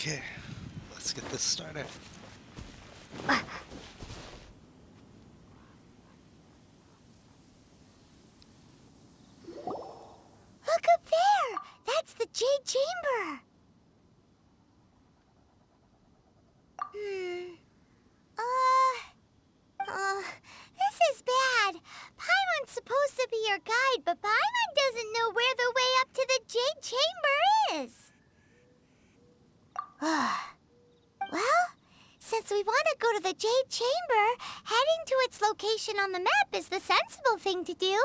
Okay, let's get this started. Look up there! That's the Jade Chamber! This is bad. Paimon's supposed to be your guide, but Paimon doesn't know where the way up to the Jade Chamber is. Well, since we want to go to the Jade Chamber, heading to its location on the map is the sensible thing to do.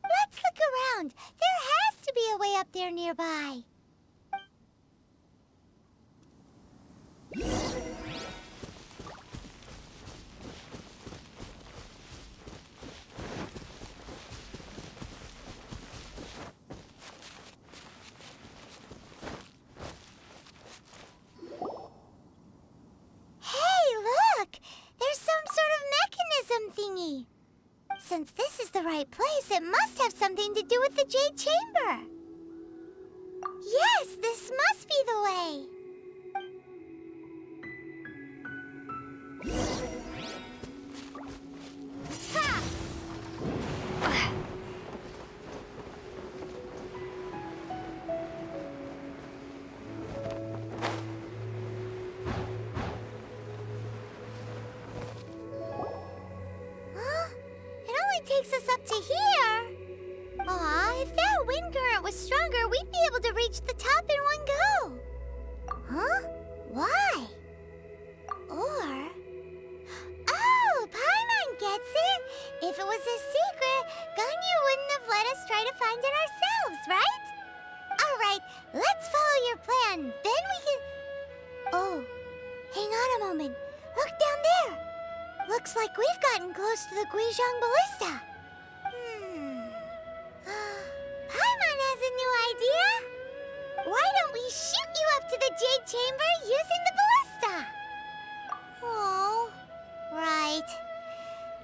Let's look around. There has to be a way up there nearby. Hey, look! There's some sort of mechanism thingy. Since this is the right place, it must have something to do with the Jade Chamber. Yes, this must be the way. Ha! Takes us up to here. Aw, if that wind current was stronger, we'd be able to reach the top in one go. Huh? Why? Or... Oh, Paimon gets it. If it was a secret, Ganyu wouldn't have let us try to find it ourselves, right? All right, let's follow your plan. Then we can... Oh, hang on a moment. Look down there. Looks like we've gotten close to the Guizhong Ballista. Paimon has a new idea. Why don't we shoot you up to the Jade Chamber using the ballista? Oh, right.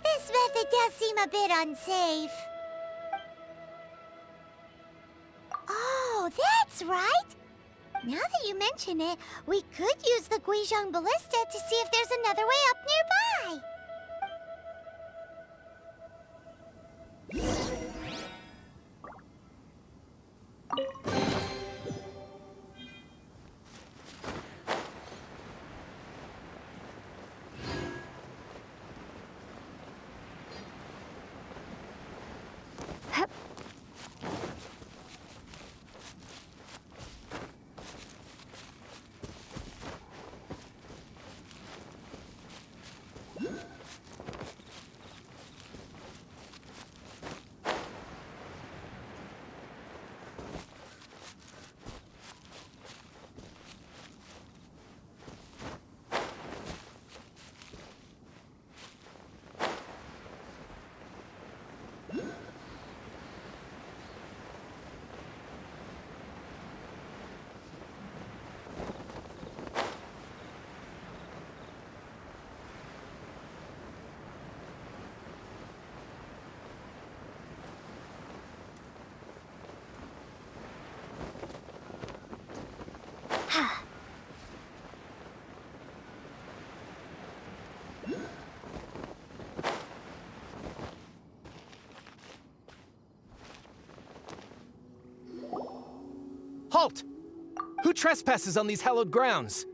This method does seem a bit unsafe. Oh, that's right. Now that you mention it, we could use the Guizhong Ballista to see if there's another way up nearby. Halt! Who trespasses on these hallowed grounds?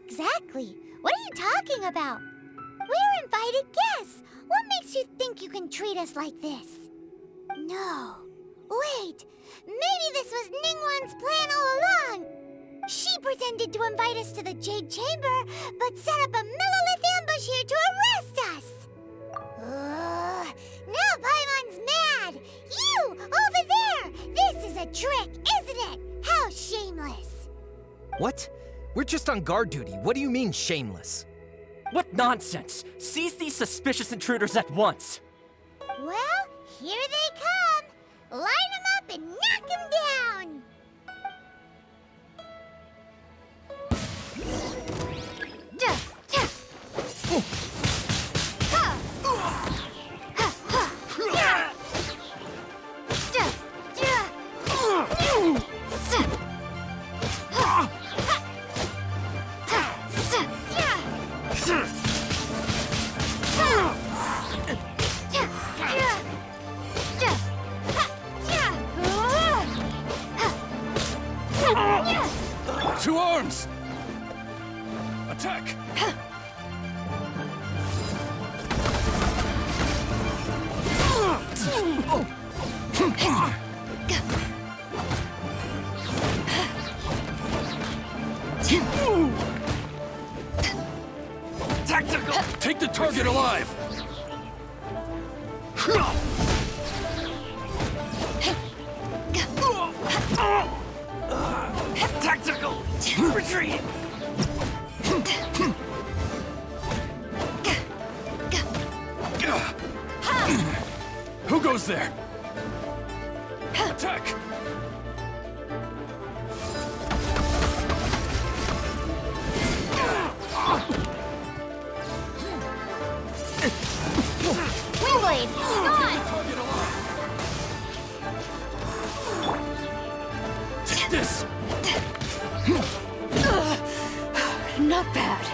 Exactly. What are you talking about? We're invited guests. What makes you think you can treat us like this? No. Wait. Maybe this was Ningguang's plan all along. She pretended to invite us to the Jade Chamber, but set up a millilith ambush here to arrest us. Now Paimon's mad. You, over there. This is a trick, isn't it? How shameless. What? We're just on guard duty. What do you mean, shameless? What nonsense! Seize these suspicious intruders at once! Well, here they come. Line them up and knock them down. Target alive! Tactical retreat! Who goes there? Attack! Windblade, gone! Target alive! Take this! Not bad.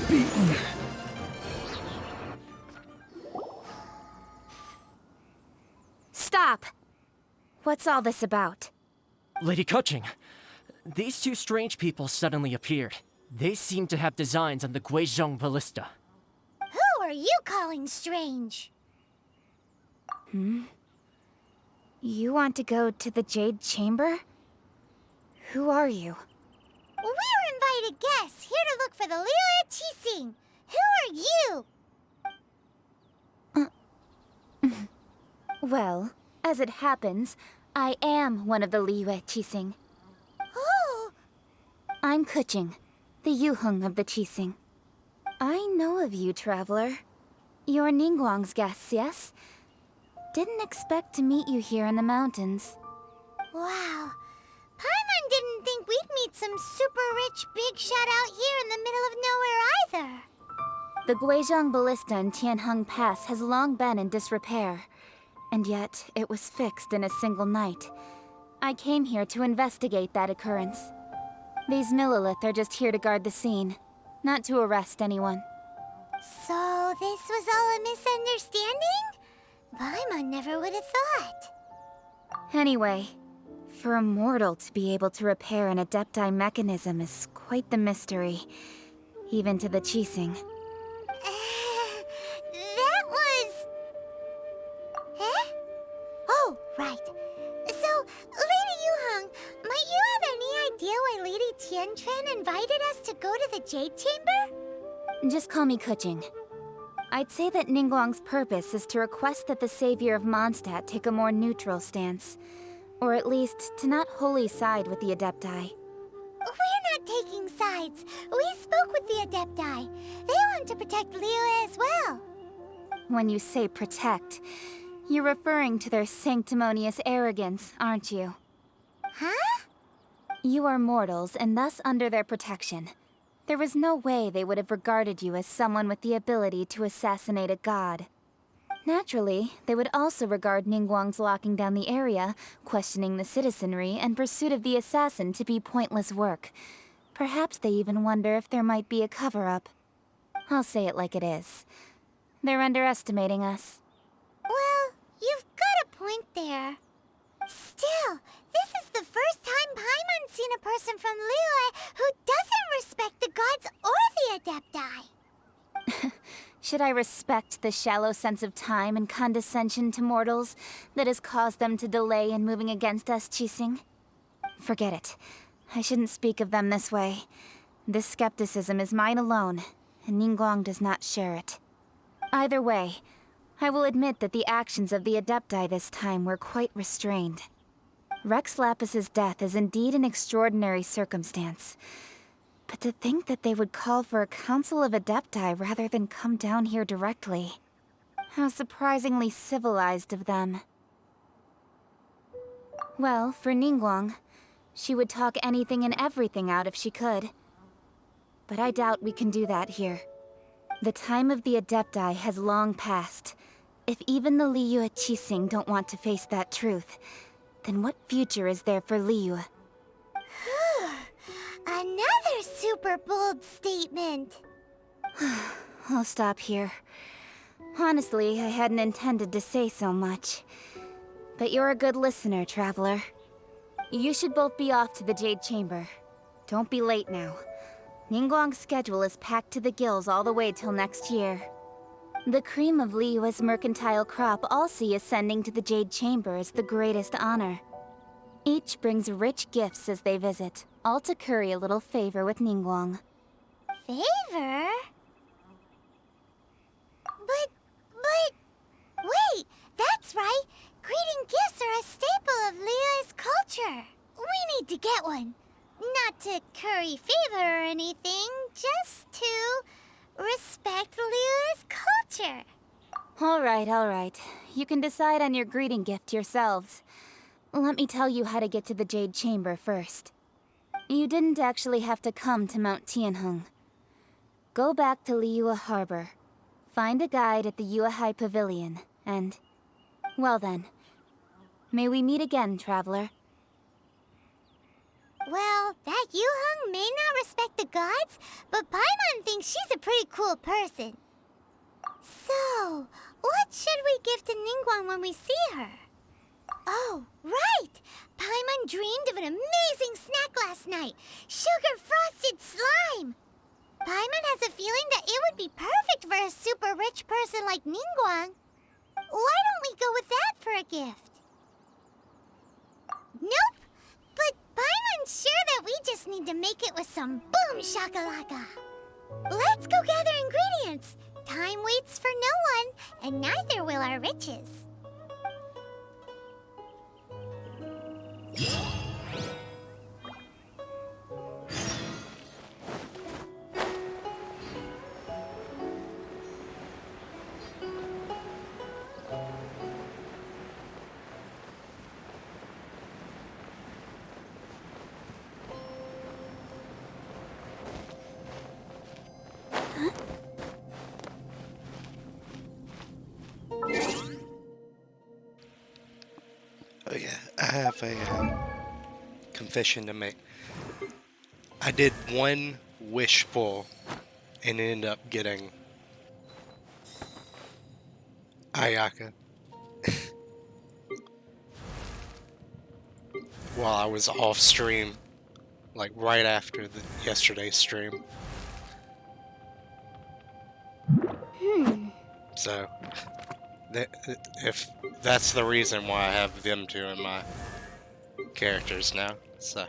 Beaten. Stop! What's all this about? Lady Kuching, these two strange people suddenly appeared. They seem to have designs on the Guizhong Ballista. Who are you calling strange? You want to go to the Jade Chamber? Who are you? We're invited guests, here to look for the Liyue Qixing. Who are you? Well, as it happens, I am one of the Liyue Qixing. Oh! I'm Kuching, the Yuheng of the Qixing. I know of you, traveler. You're Ningguang's guests, yes? Didn't expect to meet you here in the mountains. Wow. Paimon didn't think we'd meet some super rich big shot out here in the middle of nowhere either. The Guizhong Ballista in Tianheng Pass has long been in disrepair. And yet, it was fixed in a single night. I came here to investigate that occurrence. These Millilith are just here to guard the scene, not to arrest anyone. So, this was all a misunderstanding? Paimon never would have thought. Anyway, for a mortal to be able to repair an Adepti mechanism is quite the mystery, even to the Qixing. That was... Eh? Oh, right. So, Lady Yuheng, might you have any idea why Lady Tianquan invited us to go to the Jade Chamber? Just call me Kuching. I'd say that Ningguang's purpose is to request that the savior of Mondstadt take a more neutral stance. Or at least, to not wholly side with the Adepti. We're not taking sides. We spoke with the Adepti. They want to protect Liyue as well. When you say protect, you're referring to their sanctimonious arrogance, aren't you? Huh? You are mortals, and thus under their protection. There was no way they would have regarded you as someone with the ability to assassinate a god. Naturally, they would also regard Ningguang's locking down the area, questioning the citizenry, and pursuit of the assassin to be pointless work. Perhaps they even wonder if there might be a cover-up. I'll say it like it is. They're underestimating us. Well, you've got a point there. Still, this is the first time Paimon's seen a person from Liyue who doesn't respect the gods or the Adepti. Should I respect the shallow sense of time and condescension to mortals that has caused them to delay in moving against us, Qixing? Forget it. I shouldn't speak of them this way. This skepticism is mine alone, and Ningguang does not share it. Either way, I will admit that the actions of the Adepti this time were quite restrained. Rex Lapis's death is indeed an extraordinary circumstance. But to think that they would call for a council of Adepti rather than come down here directly. How surprisingly civilized of them. Well, for Ningguang, she would talk anything and everything out if she could. But I doubt we can do that here. The time of the Adepti has long passed. If even the Liyue Qixing don't want to face that truth, then what future is there for Liyue? Another super bold statement. I'll stop here. Honestly, I hadn't intended to say so much. But you're a good listener, traveler. You should both be off to the Jade Chamber. Don't be late now. Ningguang's schedule is packed to the gills all the way till next year. The cream of Liyue's mercantile crop all see ascending to the Jade Chamber as the greatest honor. Each brings rich gifts as they visit, all to curry a little favor with Ningguang. Favor? But, wait, that's right. Greeting gifts are a staple of Liyue's culture. We need to get one. Not to curry favor or anything, just to respect Liyue's culture. All right. You can decide on your greeting gift yourselves. Let me tell you how to get to the Jade Chamber first. You didn't actually have to come to Mount Tianheng. Go back to Liyue Harbor. Find a guide at the Yuehai Pavilion, and... well then. May we meet again, traveler. Well, that Yuheng may not respect the gods, but Paimon thinks she's a pretty cool person. So, what should we give to Ningguang when we see her? Oh, right! Paimon dreamed of an amazing snack last night. Sugar-frosted slime! Paimon has a feeling that it would be perfect for a super rich person like Ningguang. Why don't we go with that for a gift? Nope! But Paimon's sure that we just need to make it with some boom shakalaka. Let's go gather ingredients. Time waits for no one, and neither will our riches. Oh yeah, I have a confession to make. I did one wish pull and ended up getting Ayaka while I was off stream, like right after the yesterday's stream. So, if that's the reason why I have them two in my characters now, so.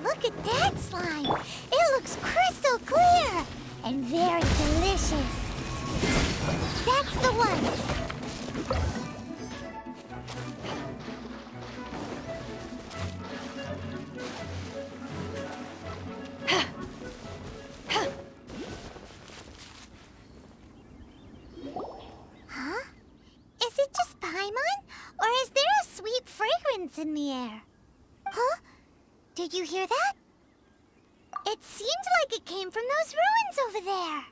Look at that slime! It looks crystal clear! And very delicious! That's the one! Huh? Is it just Paimon? Or is there a sweet fragrance in the air? Huh? Did you hear that? It seemed like it came from those ruins over there.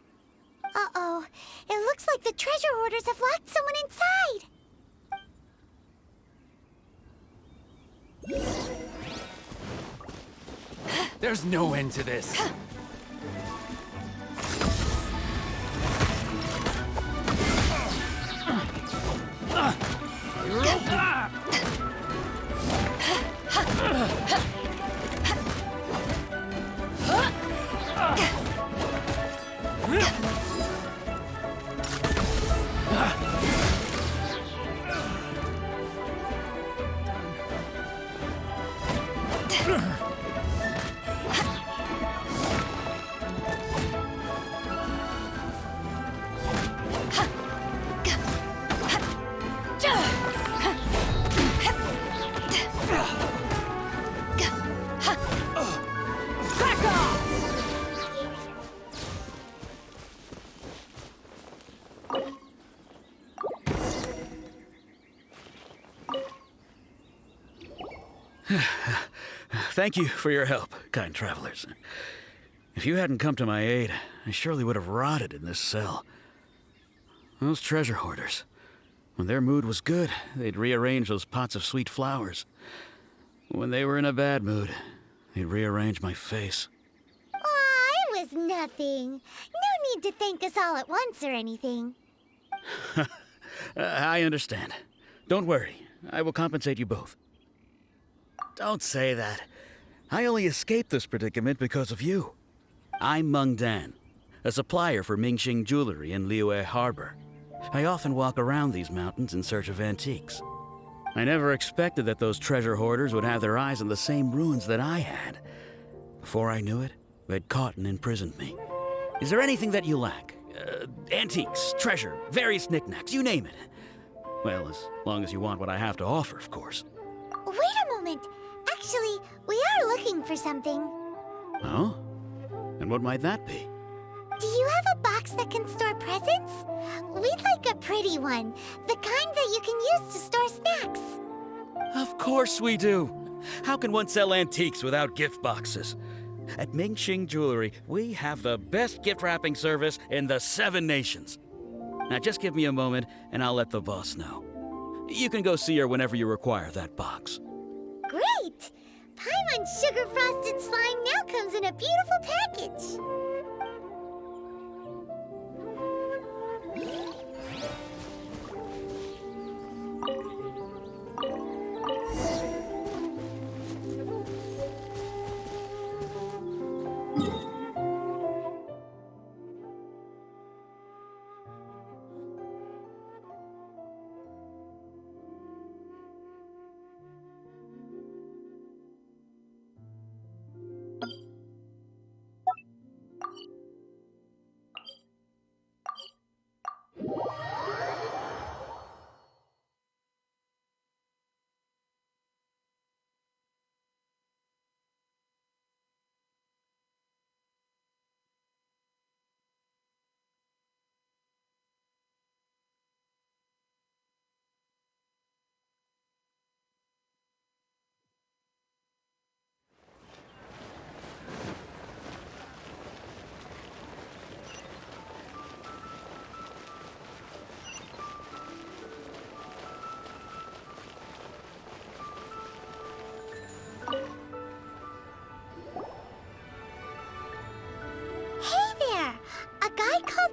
Uh-oh. It looks like the treasure hoarders have locked someone inside. There's no end to this. Thank you for your help, kind travelers. If you hadn't come to my aid, I surely would have rotted in this cell. Those treasure hoarders, when their mood was good, they'd rearrange those pots of sweet flowers. When they were in a bad mood, they'd rearrange my face. Aw, it was nothing. No need to thank us all at once or anything. I understand. Don't worry, I will compensate you both. Don't say that. I only escaped this predicament because of you. I'm Meng Dan, a supplier for Mingxing jewelry in Liyue Harbor. I often walk around these mountains in search of antiques. I never expected that those treasure hoarders would have their eyes on the same ruins that I had. Before I knew it, they'd caught and imprisoned me. Is there anything that you lack? Antiques, treasure, various knickknacks, you name it. Well, as long as you want what I have to offer, of course. Wait a moment. Actually, we are looking for something. Oh? And what might that be? Do you have a box that can store presents? We'd like a pretty one. The kind that you can use to store snacks. Of course we do. How can one sell antiques without gift boxes? At Mingxing Jewelry, we have the best gift wrapping service in the 7 nations. Now just give me a moment and I'll let the boss know. You can go see her whenever you require that box. Great! Paimon Sugar Frosted Slime now comes in a beautiful package.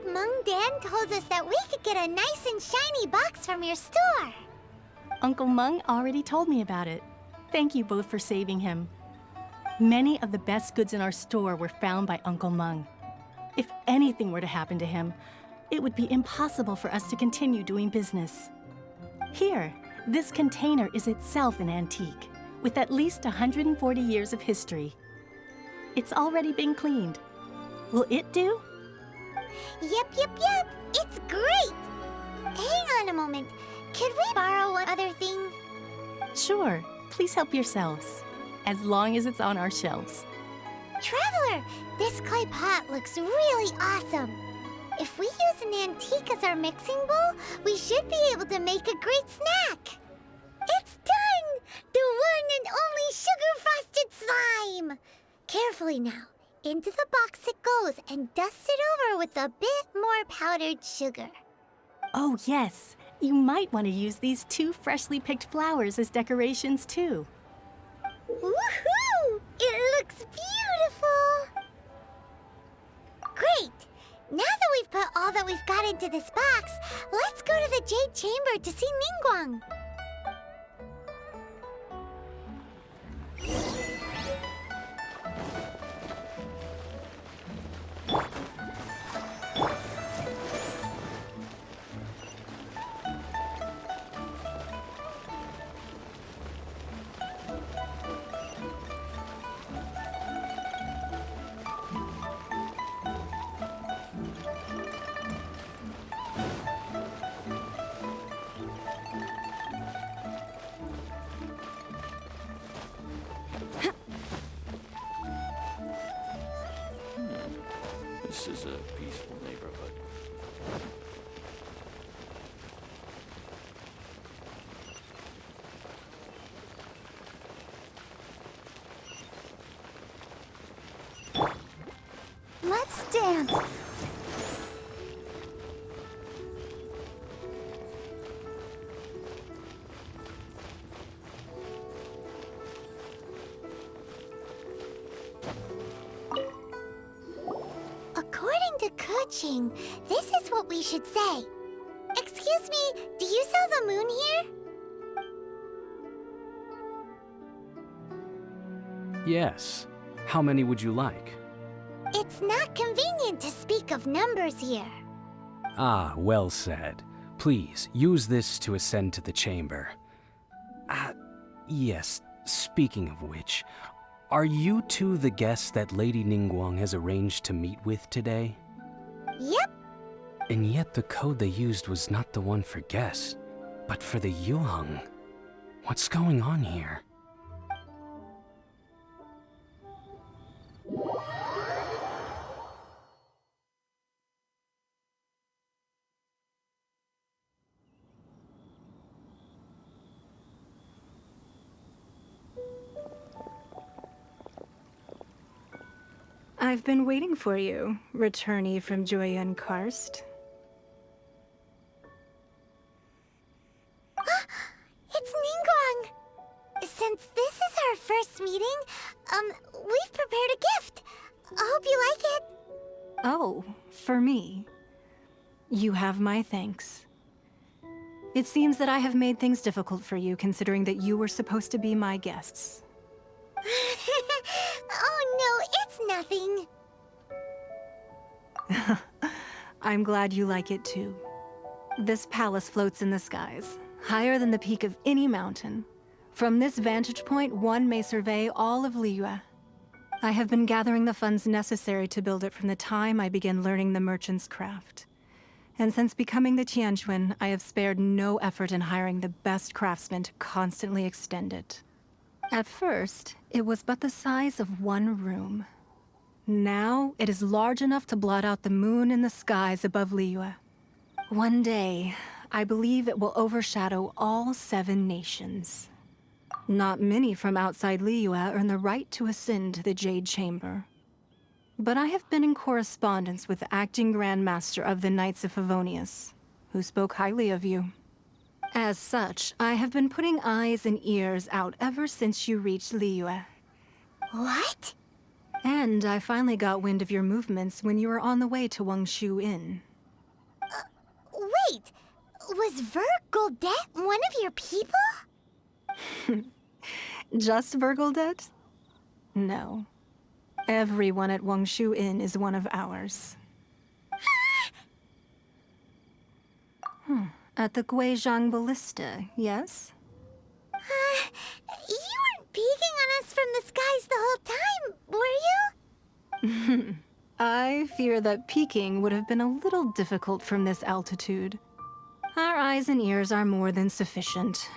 Meng Dan told us that we could get a nice and shiny box from your store. Uncle Meng already told me about it. Thank you both for saving him. Many of the best goods in our store were found by Uncle Meng. If anything were to happen to him, it would be impossible for us to continue doing business. Here, this container is itself an antique, with at least 140 years of history. It's already been cleaned. Will it do? Yep. It's great. Hang on a moment. Could we borrow one other thing? Sure. Please help yourselves, as long as it's on our shelves. Traveler, this clay pot looks really awesome. If we use an antique as our mixing bowl, we should be able to make a great snack. It's done! The one and only sugar-frosted slime! Carefully now. Into the box it goes and dust it over with a bit more powdered sugar. Oh, yes. You might want to use these 2 freshly picked flowers as decorations, too. Woohoo! It looks beautiful! Great! Now that we've put all that we've got into this box, let's go to the Jade Chamber to see Ningguang. This is a peaceful neighborhood. chance. According to Kuching, this is what we should say. Excuse me, do you sell the moon here? Yes. How many would you like? It's not convenient to speak of numbers here. Ah, well said. Please, use this to ascend to the chamber. Yes, speaking of which, are you two the guests that Lady Ningguang has arranged to meet with today? Yep. And yet the code they used was not the one for guests, but for the Yuheng. What's going on here? I've been waiting for you, returnee from Joyun Karst. It's Ningguang! Since this is our first meeting, we've prepared a gift. I hope you like it. Oh, for me. You have my thanks. It seems that I have made things difficult for you, considering that you were supposed to be my guests. Oh no, it's nothing. I'm glad you like it too. This palace floats in the skies, higher than the peak of any mountain. From this vantage point, one may survey all of Liyue. I have been gathering the funds necessary to build it from the time I began learning the merchant's craft. And since becoming the Tianquan, I have spared no effort in hiring the best craftsmen to constantly extend it. At first, it was but the size of one room. Now, it is large enough to blot out the moon in the skies above Liyue. One day, I believe it will overshadow all 7 nations. Not many from outside Liyue earn the right to ascend to the Jade Chamber. But I have been in correspondence with the acting Grand Master of the Knights of Favonius, who spoke highly of you. As such, I have been putting eyes and ears out ever since you reached Liyue. What? And I finally got wind of your movements when you were on the way to Wangshu Inn. Wait, was Vergoldet one of your people? Just Vergoldet? No. Everyone at Wangshu Inn is one of ours. At the Guizhang Ballista, yes? You weren't peeking on us from the skies the whole time, were you? I fear that peeking would have been a little difficult from this altitude. Our eyes and ears are more than sufficient.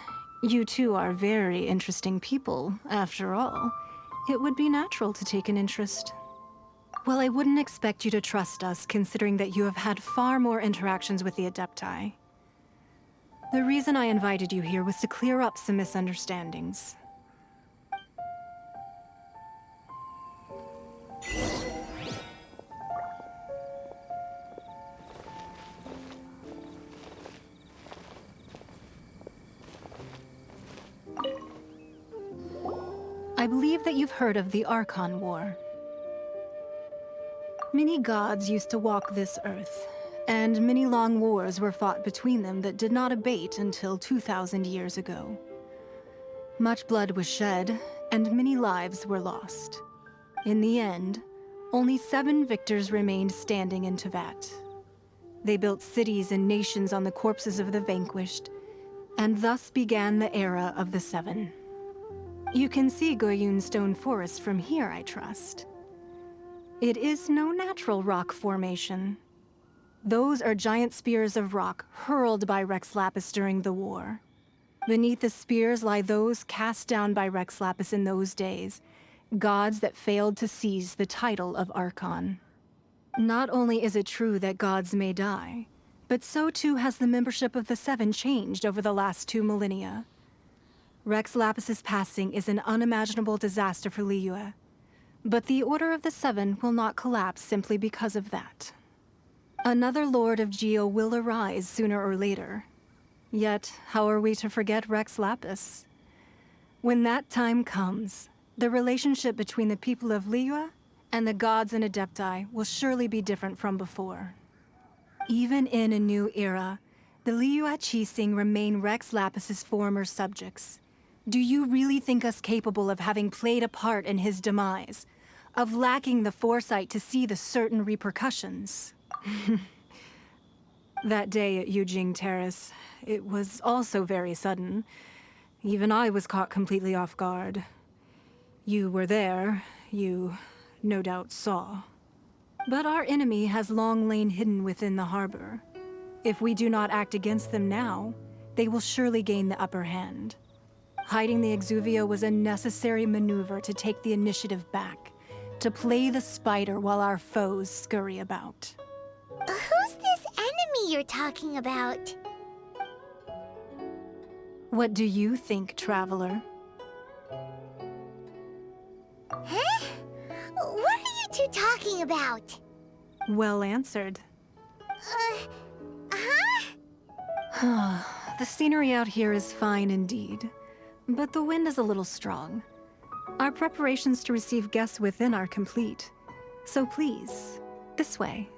You two are very interesting people, after all. It would be natural to take an interest. Well, I wouldn't expect you to trust us, considering that you have had far more interactions with the Adepti. The reason I invited you here was to clear up some misunderstandings. I believe that you've heard of the Archon War. Many gods used to walk this earth, and many long wars were fought between them that did not abate until 2,000 years ago. Much blood was shed, and many lives were lost. In the end, only 7 victors remained standing in Tevat. They built cities and nations on the corpses of the vanquished, and thus began the era of the 7. You can see Goyun Stone Forest from here, I trust. It is no natural rock formation. Those are giant spears of rock hurled by Rex Lapis during the war. Beneath the spears lie those cast down by Rex Lapis in those days, gods that failed to seize the title of Archon. Not only is it true that gods may die, but so too has the membership of the 7 changed over the last 2 millennia. Rex Lapis's passing is an unimaginable disaster for Liyue, But the Order of the Seven will not collapse simply because of that. Another Lord of Geo will arise sooner or later. Yet, how are we to forget Rex Lapis? When that time comes, the relationship between the people of Liyue and the gods and Adepti will surely be different from before. Even in a new era, the Liyue Qixing remain Rex Lapis's former subjects. Do you really think us capable of having played a part in his demise? Of lacking the foresight to see the certain repercussions? That day at Yujing Terrace, it was also very sudden. Even I was caught completely off guard. You were there, you no doubt saw. But our enemy has long lain hidden within the harbor. If we do not act against them now, they will surely gain the upper hand. Hiding the Exuvia was a necessary maneuver to take the initiative back, to play the spider while our foes scurry about. Who's this enemy you're talking about? What do you think, Traveler? Huh? What are you two talking about? Well answered. The scenery out here is fine indeed, but the wind is a little strong. Our preparations to receive guests within are complete, so please, this way.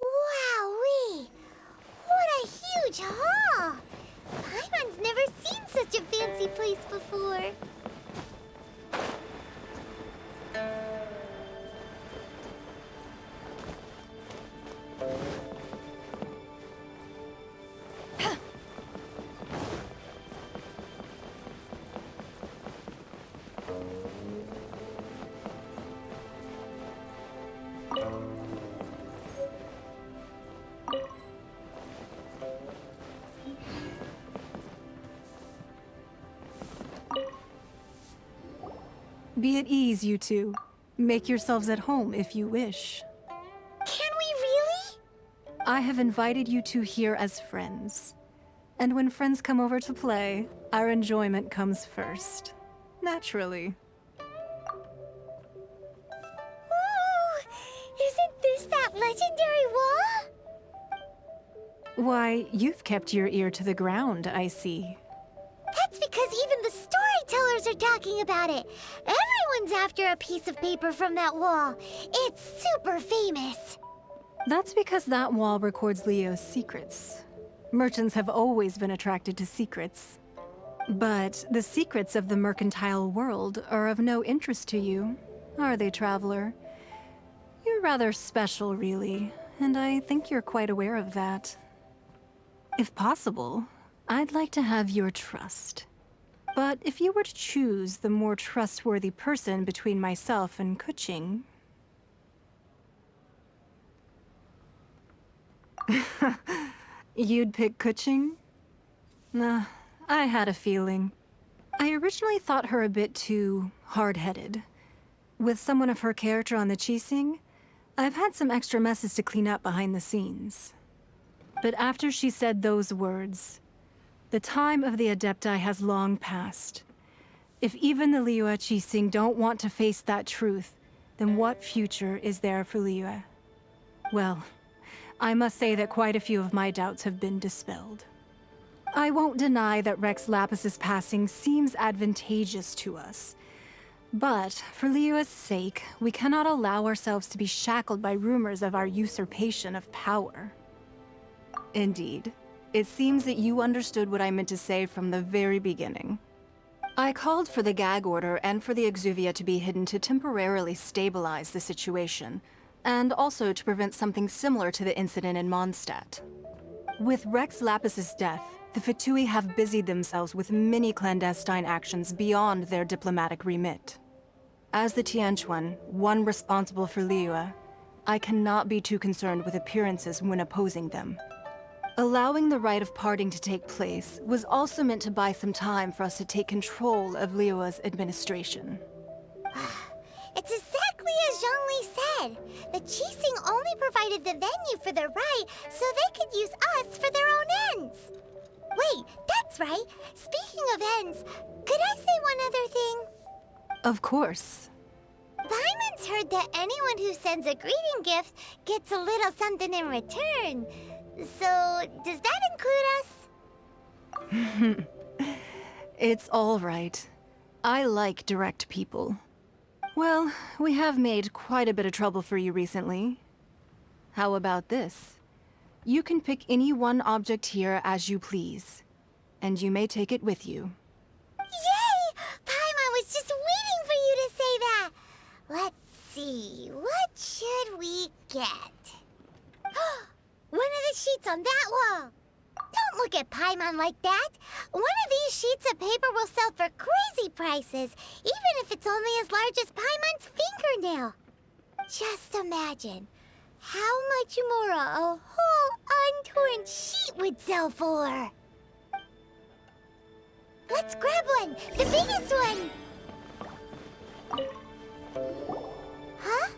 Wowee! What a huge hall! Paimon's never seen such a fancy place before. Be at ease, you two. Make yourselves at home if you wish. Can we really? I have invited you two here as friends. And when friends come over to play, our enjoyment comes first. Naturally. Ooh! Isn't this that legendary wall? Why, you've kept your ear to the ground, I see. That's because even the storytellers are talking about it. Everyone's after a piece of paper from that wall. It's super famous. That's because that wall records Leo's secrets. Merchants have always been attracted to secrets. But the secrets of the mercantile world are of no interest to you, are they, Traveler? You're rather special, really, and I think you're quite aware of that. If possible, I'd like to have your trust. But if you were to choose the more trustworthy person between myself and Kuching... You'd pick Kuching? Nah, I had a feeling. I originally thought her a bit too hard-headed. With someone of her character on the Qixing, I've had some extra messes to clean up behind the scenes. But after she said those words, the time of the Adepti has long passed. If even the Liyue Qixing don't want to face that truth, then what future is there for Liyue? Well, I must say that quite a few of my doubts have been dispelled. I won't deny that Rex Lapis's passing seems advantageous to us. But for Liyue's sake, we cannot allow ourselves to be shackled by rumors of our usurpation of power. Indeed. It seems that you understood what I meant to say from the very beginning. I called for the gag order and for the Exuvia to be hidden to temporarily stabilize the situation, and also to prevent something similar to the incident in Mondstadt. With Rex Lapis's death, The Fatui have busied themselves with many clandestine actions beyond their diplomatic remit. As the Tianquan, one responsible for Liyue, I cannot be too concerned with appearances when opposing them. Allowing the rite of parting to take place was also meant to buy some time for us to take control of Liyue's administration. It's exactly as Zhongli said. The Qixing only provided the venue for their rite so they could use us for their own ends. Wait, that's right. Speaking of ends, could I say one other thing? Of course. Paimon's heard that anyone who sends a greeting gift gets a little something in return. So, does that include us? It's all right. I like direct people. Well, we have made quite a bit of trouble for you recently. How about this? You can pick any one object here as you please, and you may take it with you. Yay! Paimon was just waiting for you to say that! Let's see, what should we get? One of the sheets on that wall! Don't look at Paimon like that! One of these sheets of paper will sell for crazy prices, even if it's only as large as Paimon's fingernail. Just imagine how much more a whole untorn sheet would sell for. Let's grab one! The biggest one! Huh?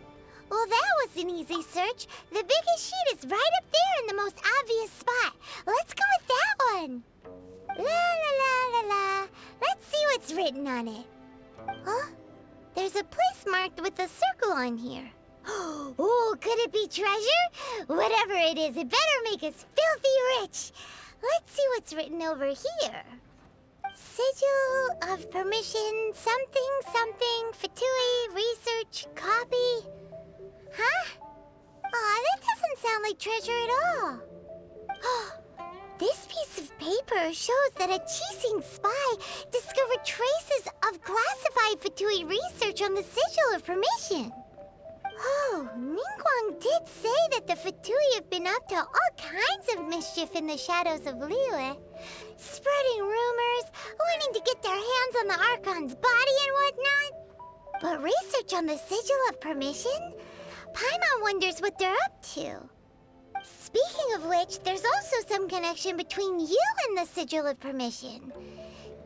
Well, that was an easy search. The biggest sheet is right up there in the most obvious spot. Let's go with that one. La la la la la. Let's see what's written on it. Huh? There's a place marked with a circle on here. Oh, could it be treasure? Whatever it is, it better make us filthy rich. Let's see what's written over here. Sigil of permission, something, something, Fatui, research, copy. Huh? Aw, that doesn't sound like treasure at all. This piece of paper shows that a Qixing spy discovered traces of classified Fatui research on the Sigil of Permission. Oh, Ningguang did say that the Fatui have been up to all kinds of mischief in the shadows of Liyue, spreading rumors, wanting to get their hands on the Archon's body and whatnot. But research on the Sigil of Permission? Paimon wonders what they're up to. Speaking of which, there's also some connection between you and the Sigil of Permission.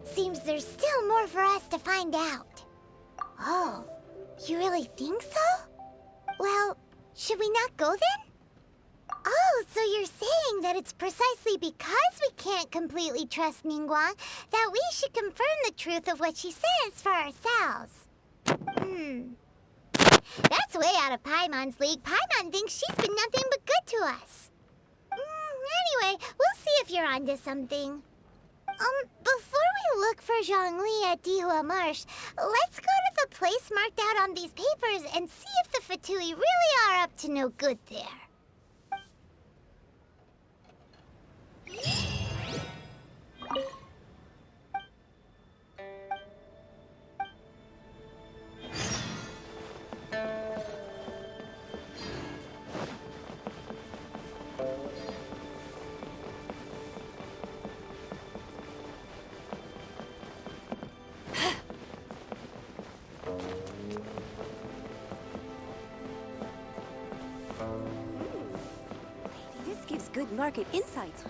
Seems there's still more for us to find out. Oh, you really think so? Well, should we not go then? Oh, so you're saying that it's precisely because we can't completely trust Ningguang that we should confirm the truth of what she says for ourselves. That's way out of Paimon's league. Paimon thinks she's been nothing but good to us. Anyway, we'll see if you're onto something. Before we look for Zhongli at Dihua Marsh, let's go to the place marked out on these papers and see if the Fatui really are up to no good there. This gives good market insights.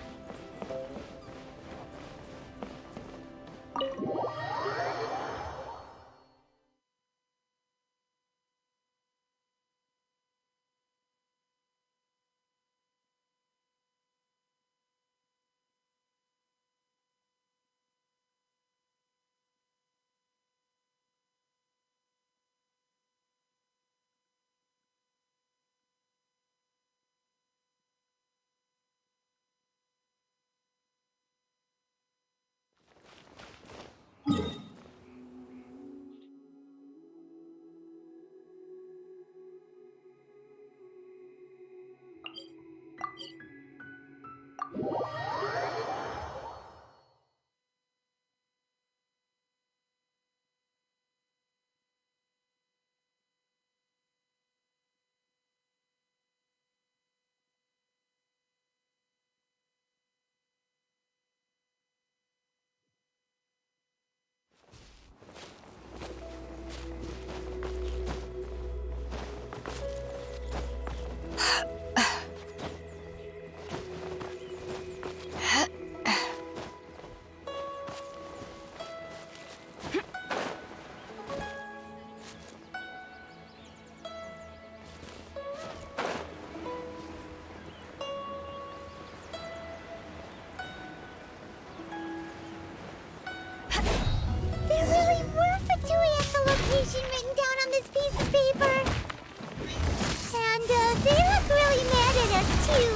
information written down on this piece of paper. And they look really mad at us, too.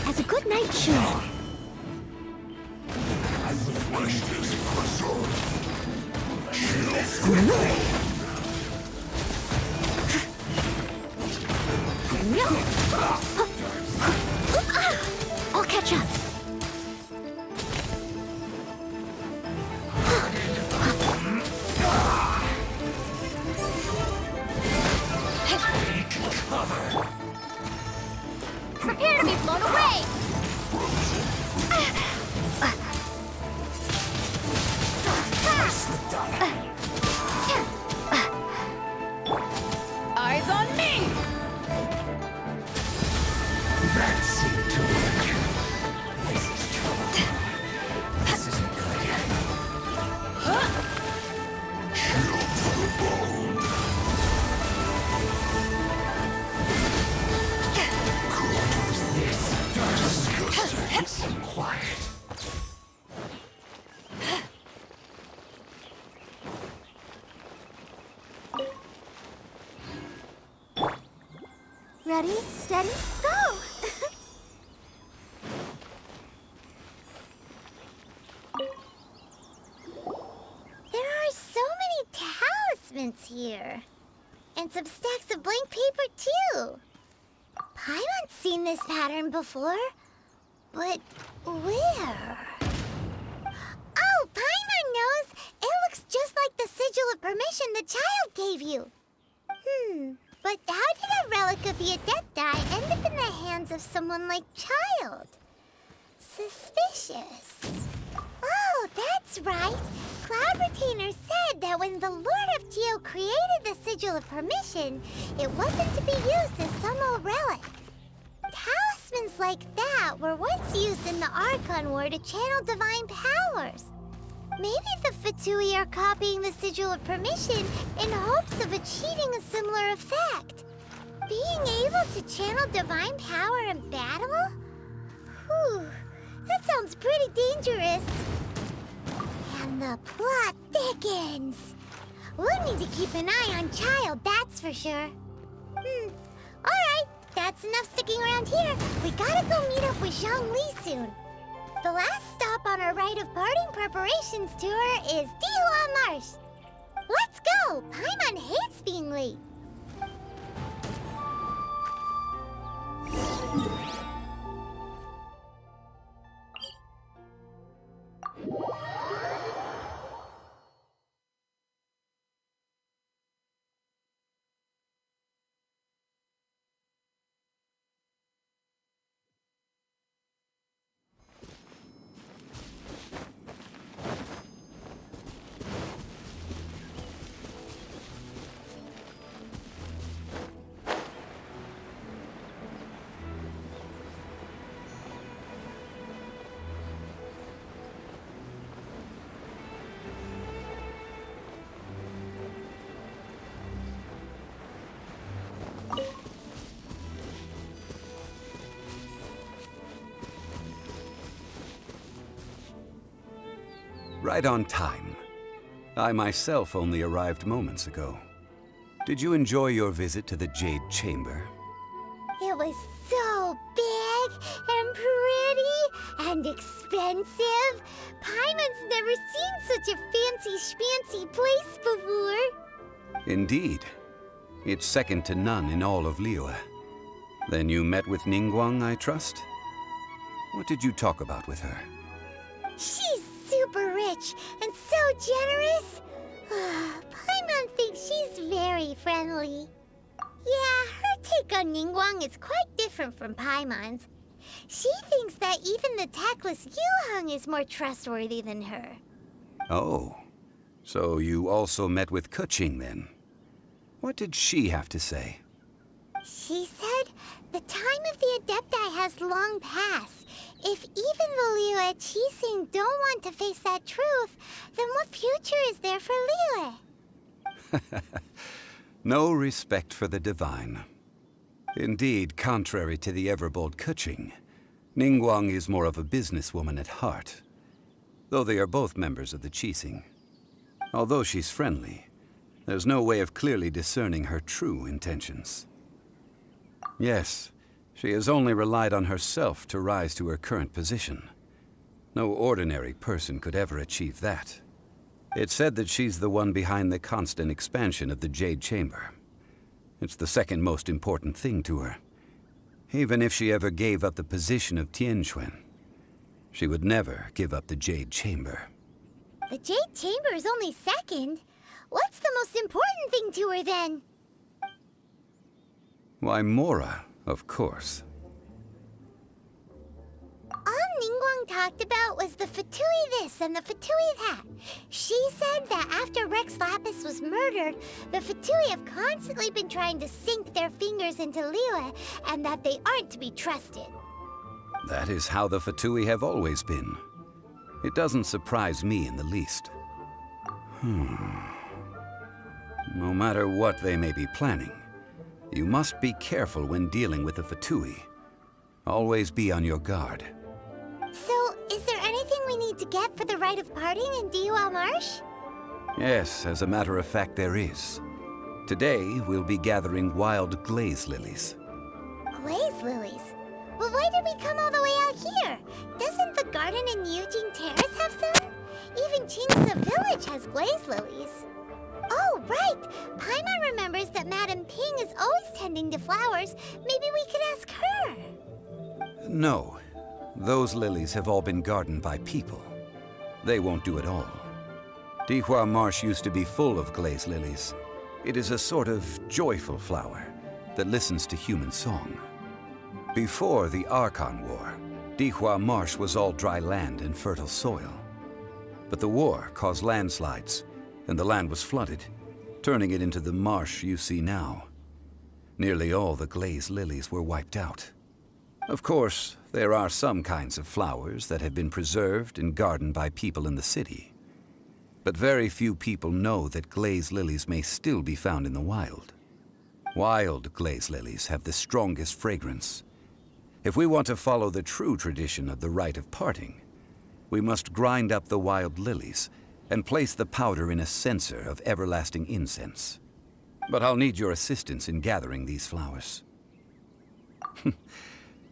Has a good night show. I'll catch up. Prepare to be blown away! Eyes on me! That seemed to work. This isn't good. Chill to the bone. Disgusting. Quiet. Ready, steady, go! There are so many talismans here. And some stacks of blank paper, too. Paimon's seen this pattern before. But where? Oh, Paimon knows! It looks just like the sigil of permission the child gave you. But how did a relic of the Adepti end up in the hands of someone like Child? Suspicious. Oh, that's right. Cloud Retainer said that when the Lord of Geo created the Sigil of Permission, it wasn't to be used as some old relic. Talismans like that were once used in the Archon War to channel divine powers. Maybe the Fatui are copying the Sigil of Permission in hopes of achieving a similar effect. Being able to channel divine power in battle? Whew, that sounds pretty dangerous. And the plot thickens. We'll need to keep an eye on Child, that's for sure. Alright, that's enough sticking around here. We gotta go meet up with Zhongli soon. The last stop on our rite of parting preparations tour is Dihua Marsh. Let's go! Paimon hates being late. Right on time. I myself only arrived moments ago. Did you enjoy your visit to the Jade Chamber? It was so big and pretty and expensive. Paimon's never seen such a fancy schmancy place before. Indeed. It's second to none in all of Liyue. Then you met with Ningguang, I trust? What did you talk about with her? She's super rich and so generous. Paimon thinks she's very friendly. Yeah, her take on Ningguang is quite different from Paimon's. She thinks that even the tactless Yuheng is more trustworthy than her. Oh, so you also met with Keqing then? What did she have to say? She said the time of the Adepti has long passed. If even the Liyue Qixing don't want to face that truth, then what future is there for Liyue? No respect for the divine. Indeed, contrary to the ever-bold Keqing, Ningguang is more of a businesswoman at heart. Though they are both members of the Qixing, Although she's friendly, there's no way of clearly discerning her true intentions. Yes, she has only relied on herself to rise to her current position. No ordinary person could ever achieve that. It's said that she's the one behind the constant expansion of the Jade Chamber. It's the second most important thing to her. Even if she ever gave up the position of Tianquan, she would never give up the Jade Chamber. The Jade Chamber is only second. What's the most important thing to her, then? Why, Mora, of course. All Ningguang talked about was the Fatui this and the Fatui that. She said that after Rex Lapis was murdered, the Fatui have constantly been trying to sink their fingers into Liyue, and that they aren't to be trusted. That is how the Fatui have always been. It doesn't surprise me in the least. No matter what they may be planning, you must be careful when dealing with the Fatui. Always be on your guard. So, is there anything we need to get for the rite of parting in Dihua Marsh? Yes, as a matter of fact, there is. Today, we'll be gathering wild glaze lilies. Glaze lilies? But why did we come all the way out here? Doesn't the garden in Yujing Terrace have some? Even Qingce Village has glaze lilies. Oh, right! Paimon remembers that Madame Ping is always tending to flowers. Maybe we could ask her. No. Those lilies have all been gardened by people. They won't do it all. Dihua Marsh used to be full of glaze lilies. It is a sort of joyful flower that listens to human song. Before the Archon War, Dihua Marsh was all dry land and fertile soil. But the war caused landslides, and the land was flooded, turning it into the marsh you see now. Nearly all the glaze lilies were wiped out. Of course, there are some kinds of flowers that have been preserved and gardened by people in the city. But very few people know that glaze lilies may still be found in the wild. Wild glaze lilies have the strongest fragrance. If we want to follow the true tradition of the rite of parting, we must grind up the wild lilies and place the powder in a censer of everlasting incense. But I'll need your assistance in gathering these flowers.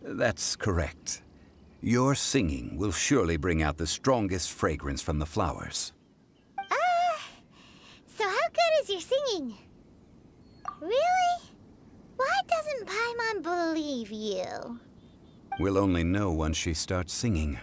That's correct. Your singing will surely bring out the strongest fragrance from the flowers. So how good is your singing? Really? Why doesn't Paimon believe you? We'll only know once she starts singing.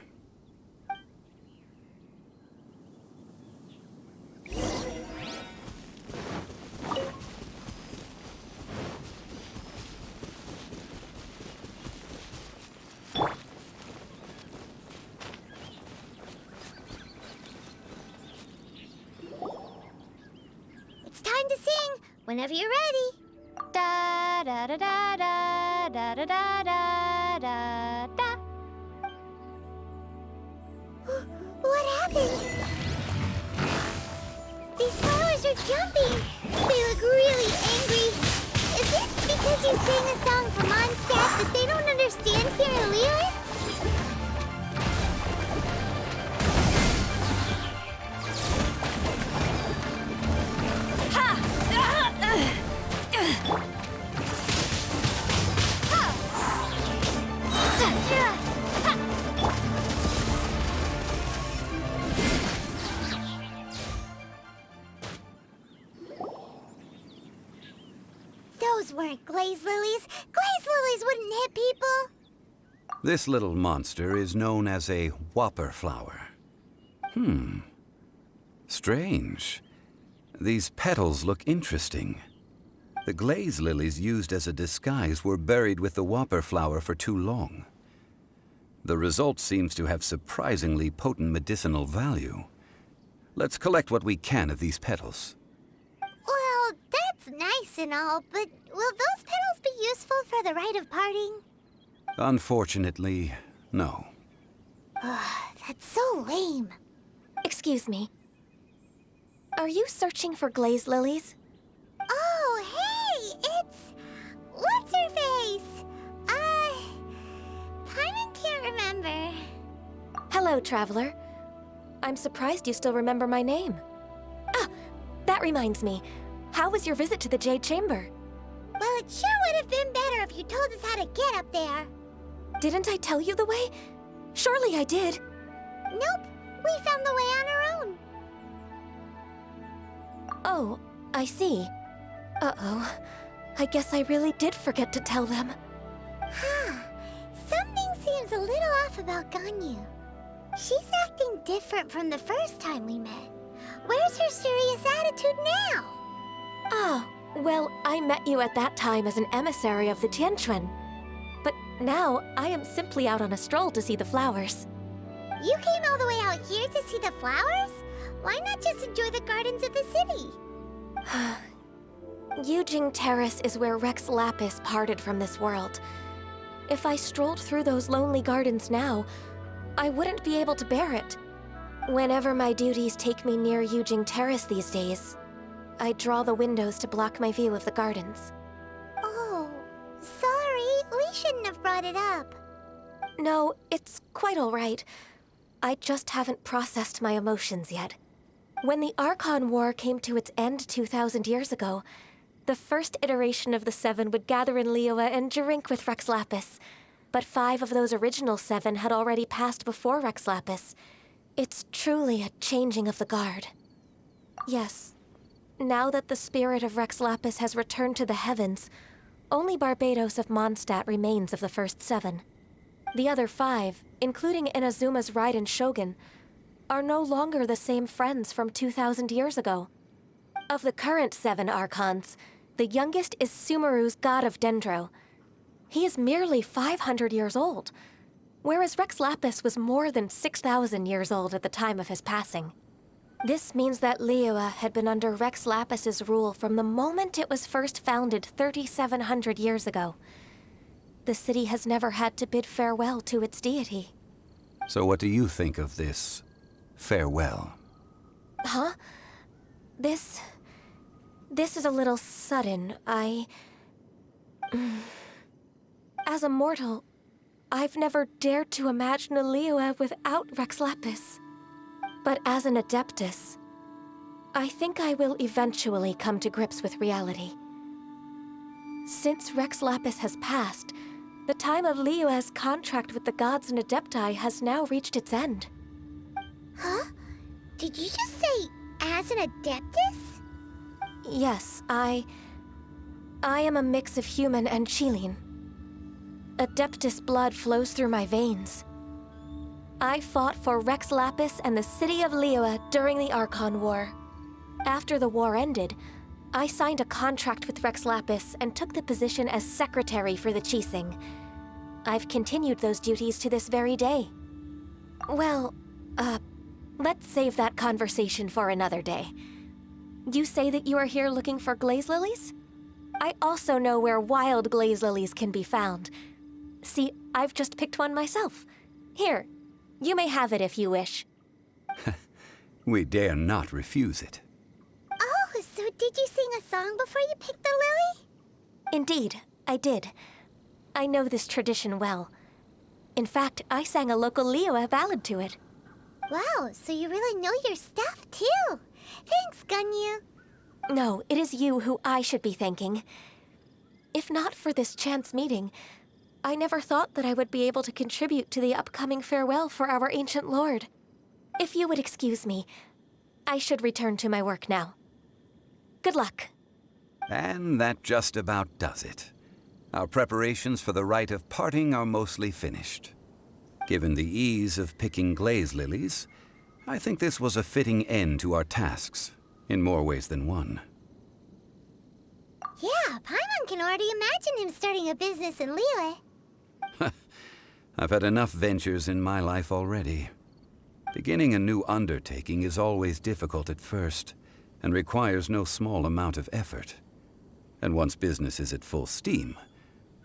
It's time to sing, whenever you're ready. Da da da da da da da da da da da. What happened? These flowers are jumping. They look really angry. Is it because you sang a song from Mondstadt that they don't understand here in Liyue? Those weren't glaze lilies. Glaze lilies wouldn't hit people. This little monster is known as a whopper flower. Strange. These petals look interesting. The glaze lilies used as a disguise were buried with the whopper flower for too long. The result seems to have surprisingly potent medicinal value. Let's collect what we can of these petals. Well, that's nice and all, but will those petals be useful for the rite of parting? Unfortunately, no. That's so lame. Excuse me. Are you searching for glaze lilies? Oh, hey! It's... what's her face? Paimon can't remember. Hello, traveler. I'm surprised you still remember my name. Ah, That reminds me. How was your visit to the Jade Chamber? Well, it sure would have been better if you told us how to get up there. Didn't I tell you the way? Surely I did. Nope, we found the way on our own. Oh, I see. Uh-oh. I guess I really did forget to tell them. Huh. Something seems a little off about Ganyu. She's acting different from the first time we met. Where's her serious attitude now? Ah, well, I met you at that time as an emissary of the Tianquan. But now, I am simply out on a stroll to see the flowers. You came all the way out here to see the flowers? Why not just enjoy the gardens of the city? Yujing Terrace is where Rex Lapis parted from this world. If I strolled through those lonely gardens now, I wouldn't be able to bear it. Whenever my duties take me near Yujing Terrace these days, I draw the windows to block my view of the gardens. Oh, sorry. We shouldn't have brought it up. No, it's quite all right. I just haven't processed my emotions yet. When the Archon War came to its end 2,000 years ago, the first iteration of the Seven would gather in Liyue and drink with Rex Lapis. But 5 of those original 7 had already passed before Rex Lapis. It's truly a changing of the guard. Yes, now that the spirit of Rex Lapis has returned to the heavens, only Barbados of Mondstadt remains of the first 7. The other 5, including Inazuma's Raiden Shogun, are no longer the same friends from 2,000 years ago. Of the current 7 Archons, the youngest is Sumeru's god of Dendro. He is merely 500 years old, whereas Rex Lapis was more than 6,000 years old at the time of his passing. This means that Liyue had been under Rex Lapis's rule from the moment it was first founded 3,700 years ago. The city has never had to bid farewell to its deity. So what do you think of this farewell? Huh? This is a little sudden. As a mortal, I've never dared to imagine a Liyue without Rex Lapis. But as an Adeptus, I think I will eventually come to grips with reality. Since Rex Lapis has passed, the time of Liyue's contract with the gods and Adepti has now reached its end. Huh? Did you just say, as an Adeptus? Yes, I am a mix of human and Qilin. Adeptus blood flows through my veins. I fought for Rex Lapis and the city of Liyue during the Archon War. After the war ended, I signed a contract with Rex Lapis and took the position as secretary for the Qixing. I've continued those duties to this very day. Well, let's save that conversation for another day. You say that you are here looking for glaze lilies? I also know where wild glaze lilies can be found. See, I've just picked one myself. Here, you may have it if you wish. We dare not refuse it. Oh, so did you sing a song before you picked the lily? Indeed, I did. I know this tradition well. In fact, I sang a local Liyue ballad to it. Wow, so you really know your stuff, too. Thanks, Ganyu. No, it is you who I should be thanking. If not for this chance meeting, I never thought that I would be able to contribute to the upcoming farewell for our ancient lord. If you would excuse me, I should return to my work now. Good luck. And that just about does it. Our preparations for the rite of parting are mostly finished. Given the ease of picking glaze lilies, I think this was a fitting end to our tasks, in more ways than one. Yeah, Paimon can already imagine him starting a business in Liyue. I've had enough ventures in my life already. Beginning a new undertaking is always difficult at first, and requires no small amount of effort. And once business is at full steam,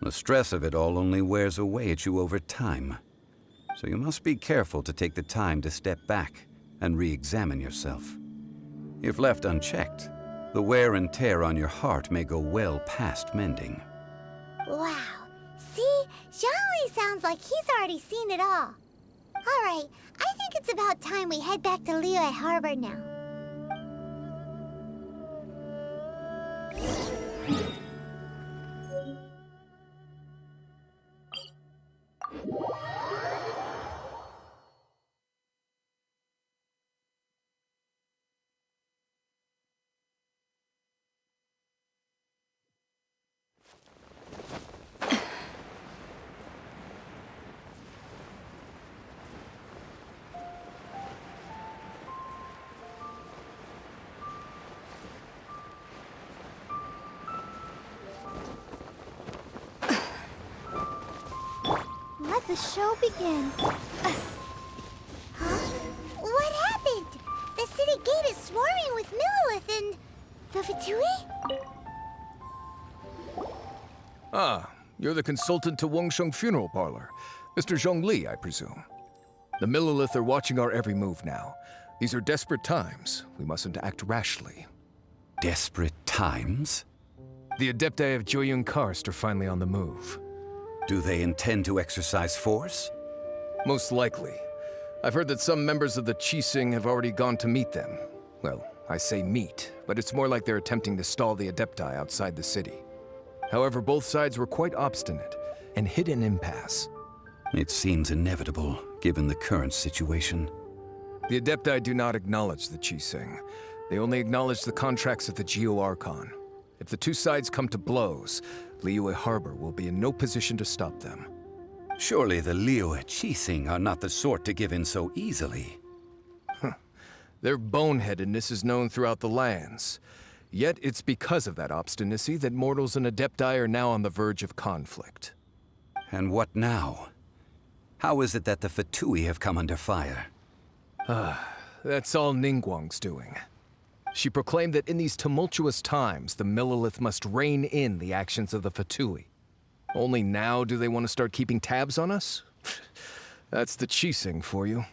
the stress of it all only wears away at you over time. So you must be careful to take the time to step back and re-examine yourself. If left unchecked, the wear and tear on your heart may go well past mending. Wow. See? Zhongli sounds like he's already seen it all. Alright, I think it's about time we head back to Liyue Harbor now. the show begin. Huh? What happened? The city gate is swarming with Millilith and... the Fatui? Ah, you're the consultant to Wangsheng Funeral Parlor. Mr. Zhongli, I presume. The Millilith are watching our every move now. These are desperate times. We mustn't act rashly. Desperate times? The Adepti of Joyun Karst are finally on the move. Do they intend to exercise force? Most likely. I've heard that some members of the Qixing have already gone to meet them. Well, I say meet, but it's more like they're attempting to stall the Adepti outside the city. However, both sides were quite obstinate and hit an impasse. It seems inevitable, given the current situation. The Adepti do not acknowledge the Qixing. They only acknowledge the contracts of the Geo-Archon. If the two sides come to blows, Liyue Harbor will be in no position to stop them. Surely the Liyue Qixing are not the sort to give in so easily. Their boneheadedness is known throughout the lands. Yet it's because of that obstinacy that mortals and Adepti are now on the verge of conflict. And what now? How is it that the Fatui have come under fire? That's all Ningguang's doing. She proclaimed that in these tumultuous times, the Millilith must rein in the actions of the Fatui. Only now do they want to start keeping tabs on us? That's the Qixing for you.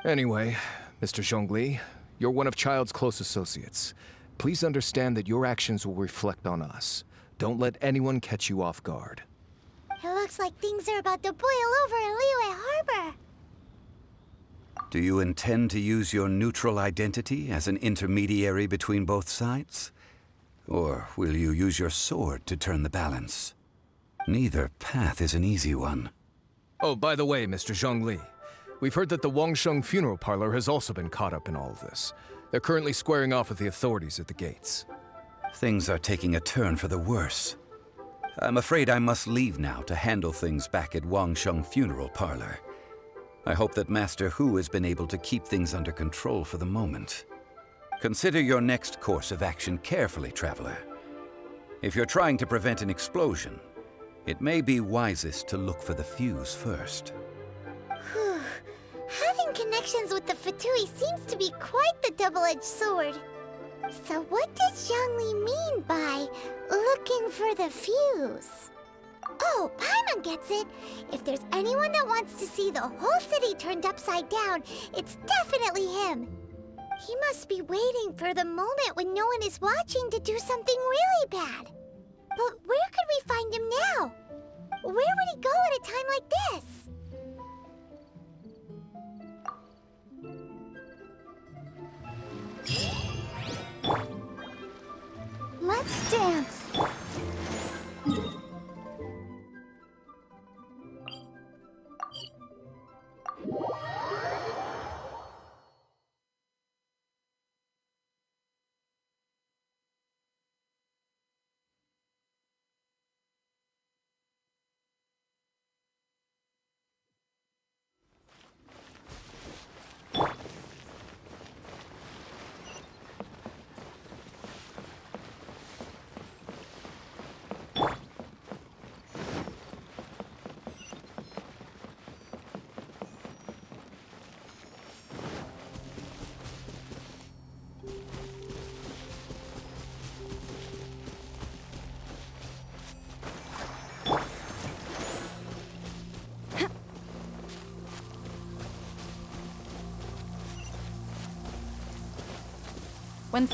Anyway, Mr. Zhongli, you're one of Child's close associates. Please understand that your actions will reflect on us. Don't let anyone catch you off guard. It looks like things are about to boil over in Liyue Harbor. Do you intend to use your neutral identity as an intermediary between both sides? Or will you use your sword to turn the balance? Neither path is an easy one. Oh, by the way, Mr. Zhongli, we've heard that the Wangsheng Funeral Parlor has also been caught up in all of this. They're currently squaring off with the authorities at the gates. Things are taking a turn for the worse. I'm afraid I must leave now to handle things back at Wangsheng Funeral Parlor. I hope that Master Hu has been able to keep things under control for the moment. Consider your next course of action carefully, Traveler. If you're trying to prevent an explosion, it may be wisest to look for the fuse first. Whew. Having connections with the Fatui seems to be quite the double-edged sword. So what does Zhongli mean by looking for the fuse? Oh, Paimon gets it. If there's anyone that wants to see the whole city turned upside down, it's definitely him. He must be waiting for the moment when no one is watching to do something really bad. But where could we find him now? Where would he go at a time like this? Let's dance. When